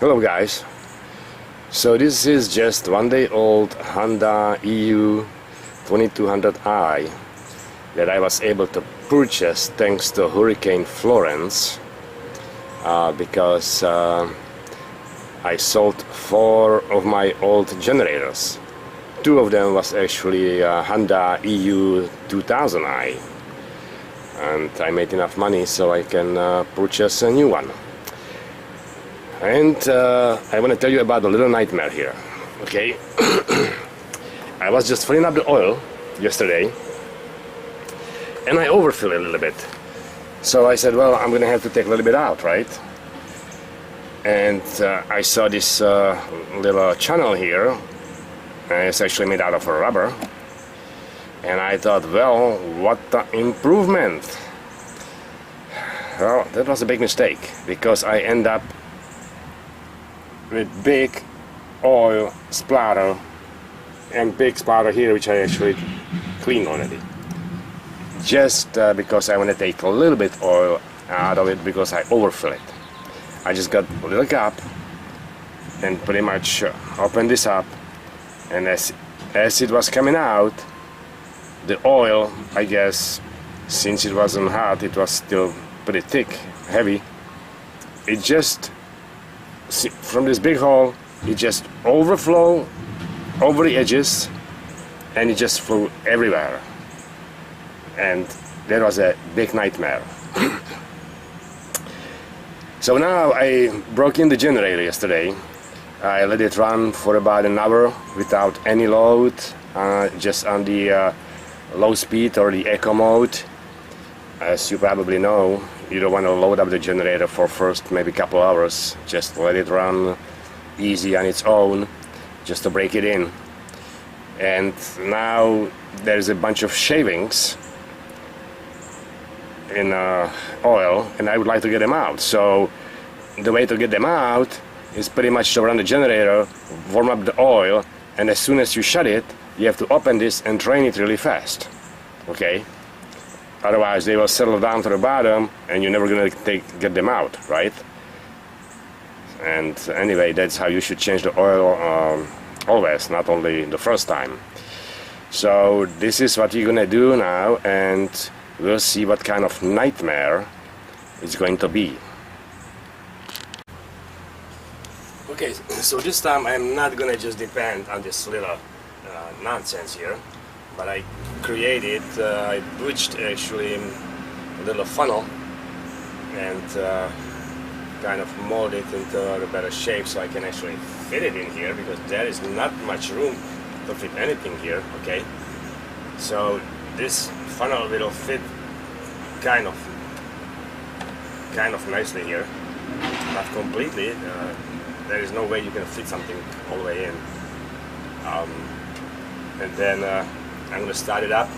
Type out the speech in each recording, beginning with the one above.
Hello guys, so this is just 1 day old Honda EU2200i that I was able to purchase thanks to Hurricane Florence because I sold 4 of my old generators. 2 of them was actually Honda EU2000i, and I made enough money so I can purchase a new one. And I want to tell you about a little nightmare here, okay? I was just filling up the oil yesterday and I overfilled a little bit. So I said, well, I'm gonna have to take a little bit out, right? And I saw this little channel here, and it's actually made out of rubber. And I thought, well, what the improvement? Well, that was a big mistake, because I end up with big oil splatter and big splatter here, which I actually cleaned already, just because I want to take a little bit oil out of it because I overfill it. I just got a little cap and pretty much opened this up, and as it was coming out, the oil, I guess, since it wasn't hot, it was still pretty thick, heavy. It just, from this big hole, it just overflowed over the edges and it just flew everywhere, and that was a big nightmare. So now I broke in the generator yesterday. I let it run for about an hour without any load, just on the low speed or the eco mode. As you probably know, you don't want to load up the generator for first maybe couple hours. Just let it run easy on its own, just to break it in. And now there's a bunch of shavings in oil, and I would like to get them out. So the way to get them out is pretty much to run the generator, warm up the oil, and as soon as you shut it, you have to open this and drain it really fast, okay? Otherwise they will settle down to the bottom and you're never gonna get them out, right? And anyway, that's how you should change the oil always, not only the first time. So this is what you're gonna do now, and we'll see what kind of nightmare it's going to be. Okay, so this time I'm not gonna just depend on this little nonsense here, but I created, I bridged actually a little funnel and kind of mold it into a better shape so I can actually fit it in here, because there is not much room to fit anything here, okay? So this funnel will fit kind of nicely here, not completely. There is no way you can fit something all the way in. And then I'm going to start it up.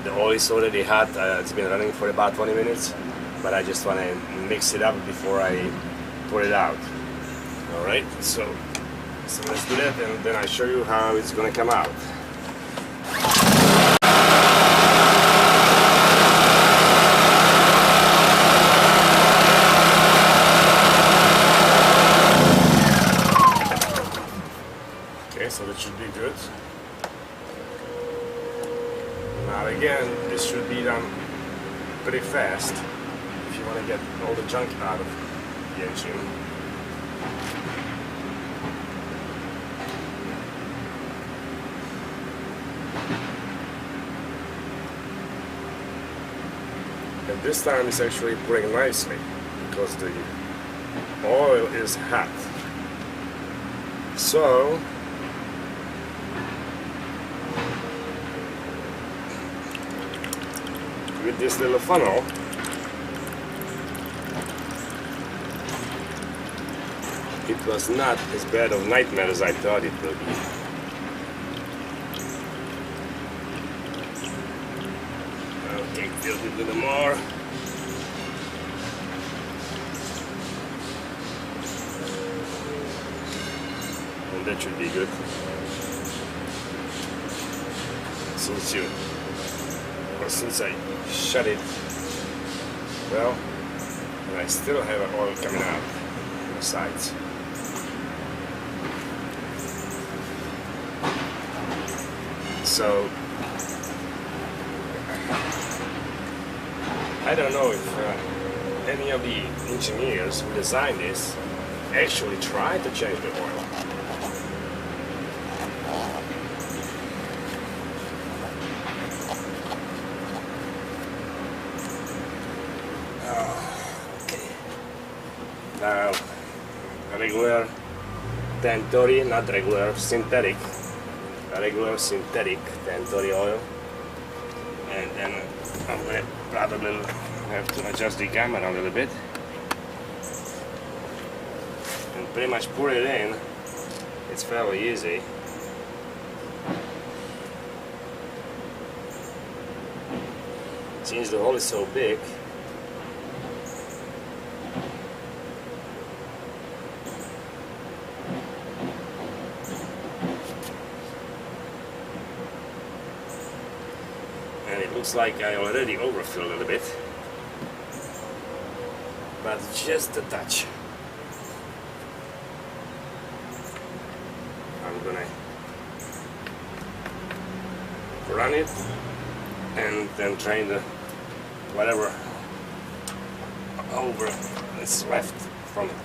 The oil is already hot. It's been running for about 20 minutes, but I just want to mix it up before I pour it out. Alright, so let's do that, and then I'll show you how it's going to come out. So that should be good. Now again, this should be done pretty fast if you want to get all the junk out of the engine. And this time it's actually pouring nicely because the oil is hot. So with this little funnel, it was not as bad of a nightmare as I thought it would be. Okay, fill it a little more. And that should be good. Since I shut it, well, and I still have oil coming out on the sides. So I don't know if any of the engineers who designed this actually tried to change the oil. Okay. Now, regular 1030, not regular, synthetic. Regular synthetic 1030 oil. And then I'm gonna probably have to adjust the camera a little bit. And pretty much pour it in. It's fairly easy. Since the hole is so big, and it looks like I already overfilled a little bit, but just a touch. I'm gonna run it and then drain the whatever over is left from it.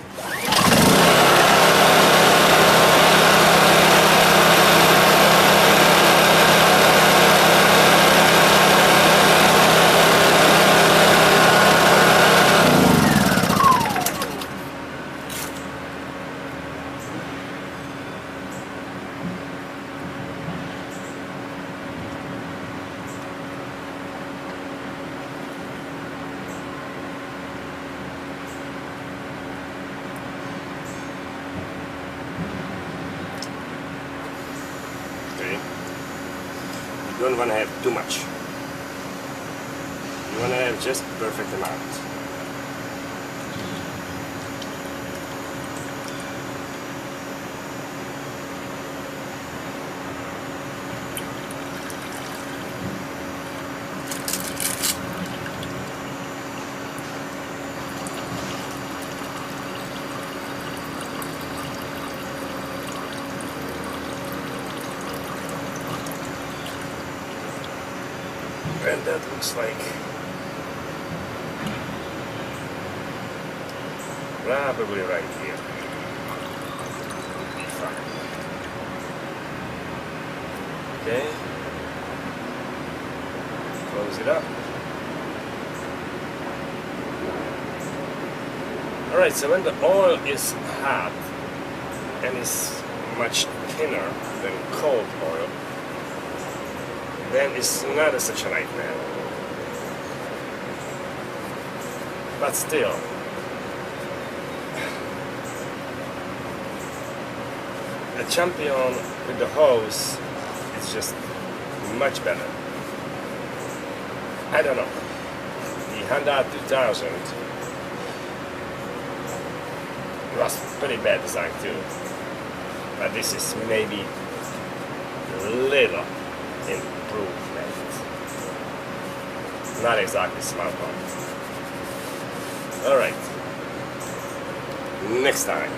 You don't want to have too much. You want to have just perfect amount. And that looks like probably right here. Fine. Okay. Close it up. Alright, so when the oil is hot and is much thinner than cold oil, then it's not such a nightmare. But still, a champion with the hose is just much better. I don't know. The Honda 2000 was pretty bad design too, but this is maybe a little improvement. Not exactly smart one. Alright. Next time.